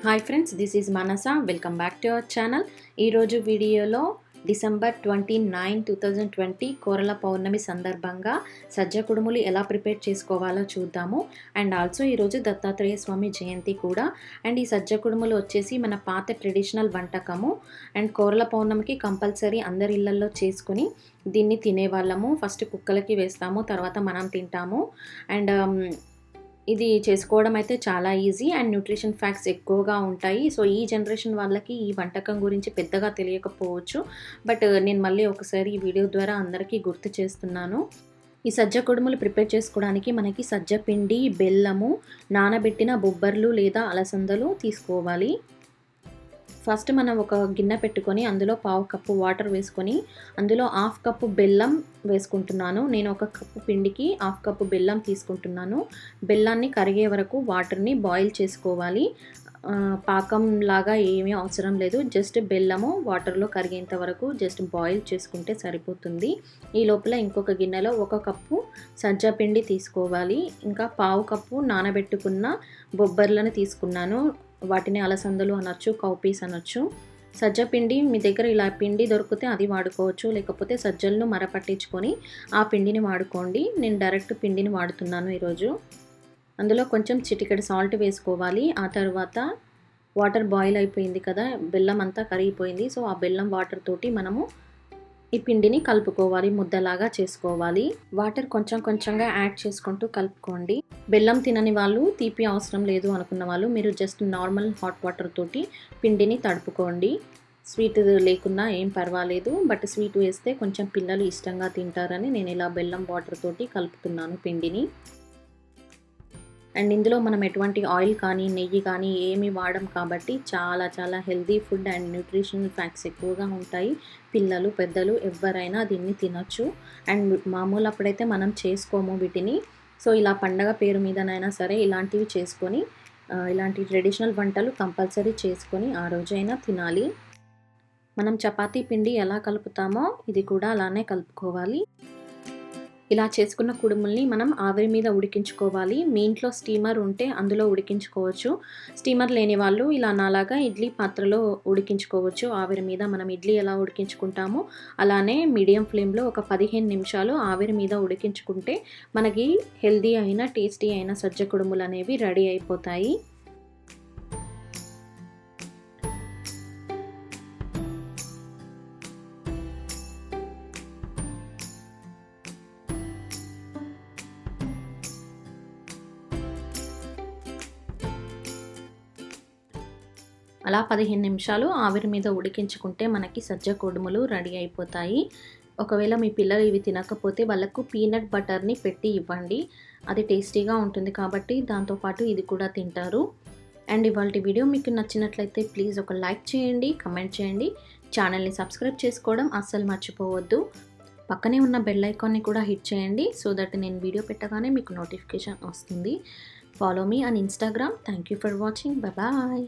Hi friends, this is Manasa. Welcome back to our channel. ఈరోజు వీడియోలో December 29, 2020 కోరల పౌర్ణమి సందర్భంగా సజ్జ కుడుములు ఎలా ప్రిపేర్ చేసుకోవాలో చూద్దాము. అండ్ ఆల్సో ఈరోజు దత్తాత్రేయ స్వామి జయంతి కూడా. అండ్ ఈ సజ్జ కుడుములు వచ్చేసి మన పాత ట్రెడిషనల్ వంటకము. అండ్ కోరల పౌర్ణమికి కంపల్సరీ అందరి ఇళ్లల్లో చేసుకుని దీన్ని తినేవాళ్ళము. ఫస్ట్ కుక్కలకి వేస్తాము, తర్వాత మనం తింటాము. అండ్ ఇది చేసుకోవడం అయితే చాలా ఈజీ అండ్ న్యూట్రిషన్ ఫ్యాక్ట్స్ ఎక్కువగా ఉంటాయి. సో ఈ జనరేషన్ వాళ్ళకి ఈ వంటకం గురించి పెద్దగా తెలియకపోవచ్చు. బట్ నేను మళ్ళీ ఒకసారి ఈ వీడియో ద్వారా అందరికీ గుర్తు చేస్తున్నాను. ఈ సజ్జ కుడుములు ప్రిపేర్ చేసుకోవడానికి మనకి సజ్జ పిండి, బెల్లము, నానబెట్టిన బొబ్బర్లు లేదా అలసందలు తీసుకోవాలి. ఫస్ట్ మనం ఒక గిన్నె పెట్టుకొని అందులో పావు కప్పు వాటర్ వేసుకొని అందులో హాఫ్ కప్పు బెల్లం వేసుకుంటున్నాను. నేను ఒక కప్పు పిండికి హాఫ్ కప్పు బెల్లం తీసుకుంటున్నాను. బెల్లాన్ని కరిగే వరకు వాటర్ని బాయిల్ చేసుకోవాలి. పాకం లాగా ఏమీ అవసరం లేదు. జస్ట్ బెల్లము వాటర్లో కరిగేంత వరకు జస్ట్ బాయిల్ చేసుకుంటే సరిపోతుంది. ఈ లోపల ఇంకొక గిన్నెలో ఒక కప్పు సజ్జ పిండి తీసుకోవాలి. ఇంకా పావు కప్పు నానబెట్టుకున్న బొబ్బర్లను తీసుకున్నాను. వాటిని అలసందలు అనొచ్చు, కౌపీస్ అనొచ్చు. సజ్జ పిండి మీ దగ్గర ఇలా పిండి దొరికితే అది వాడుకోవచ్చు, లేకపోతే సజ్జలను మరపట్టించుకొని ఆ పిండిని వాడుకోండి. నేను డైరెక్ట్ పిండిని వాడుతున్నాను ఈరోజు. అందులో కొంచెం చిటికెడు సాల్ట్ వేసుకోవాలి. ఆ తర్వాత వాటర్ బాయిల్ అయిపోయింది కదా, బెల్లం అంతా కరిగిపోయింది. సో ఆ బెల్లం వాటర్ తోటి మనము ఈ పిండిని కలుపుకోవాలి, ముద్దలాగా చేసుకోవాలి. వాటర్ కొంచెం కొంచెంగా యాడ్ చేసుకుంటూ కలుపుకోండి. బెల్లం తినని వాళ్ళు, తీపి అవసరం లేదు అనుకున్న వాళ్ళు మీరు జస్ట్ నార్మల్ హాట్ వాటర్ తోటి పిండిని తడుపుకోండి. స్వీట్ లేకున్నా ఏం పర్వాలేదు, బట్ స్వీట్ వేస్తే కొంచెం పిల్లలు ఇష్టంగా తింటారని నేను ఇలా బెల్లం వాటర్ తోటి కలుపుతున్నాను పిండిని. అండ్ ఇందులో మనం ఎటువంటి ఆయిల్ కానీ నెయ్యి కానీ ఏమి వాడం కాబట్టి చాలా చాలా healthy food and nutritional facts ఎక్కువగా ఉంటాయి. పిల్లలు, పెద్దలు ఎవరైనా దీన్ని తినొచ్చు. అండ్ మామూలు అప్పుడైతే మనం చేసుకోము వీటిని. సో ఇలా పండగ పేరు మీదనైనా సరే ఇలాంటివి చేసుకొని, ఇలాంటి ట్రెడిషనల్ వంటలు కంపల్సరీ చేసుకొని ఆ రోజైనా తినాలి. మనం చపాతీ పిండి ఎలా కలుపుతామో ఇది కూడా అలానే కలుపుకోవాలి. ఇలా చేసుకున్న కుడుముల్ని మనం ఆవిరి మీద ఉడికించుకోవాలి. మీ ఇంట్లో స్టీమర్ ఉంటే అందులో ఉడికించుకోవచ్చు. స్టీమర్ లేని వాళ్ళు ఇలా నాలాగా ఇడ్లీ పాత్రలో ఉడికించుకోవచ్చు. ఆవిరి మీద మనం ఇడ్లీ ఎలా ఉడికించుకుంటామో అలానే మీడియం ఫ్లేమ్లో ఒక 15 నిమిషాలు ఆవిరి మీద ఉడికించుకుంటే మనకి హెల్దీ అయిన, టేస్టీ అయిన సజ్జ కుడుములు అనేవి రెడీ అయిపోతాయి. అలా 15 నిమిషాలు ఆవిరి మీద ఉడికించుకుంటే మనకి సజ్జ కుడుములు రెడీ అయిపోతాయి. ఒకవేళ మీ పిల్లలు ఇవి తినకపోతే వాళ్ళకు పీనట్ బటర్ని పెట్టి ఇవ్వండి. అది టేస్టీగా ఉంటుంది కాబట్టి దాంతోపాటు ఇది కూడా తింటారు. అండ్ ఇవాళ వీడియో మీకు నచ్చినట్లయితే ప్లీజ్ ఒక లైక్ చేయండి, కమెంట్ చేయండి. ఛానల్ని సబ్స్క్రైబ్ చేసుకోవడం అస్సలు మర్చిపోవద్దు. పక్కనే ఉన్న బెల్ ఐకాన్ని కూడా హిట్ చేయండి సో దట్ నేను వీడియో పెట్టగానే మీకు నోటిఫికేషన్ వస్తుంది. Follow me on Instagram. Thank you for watching. Bye.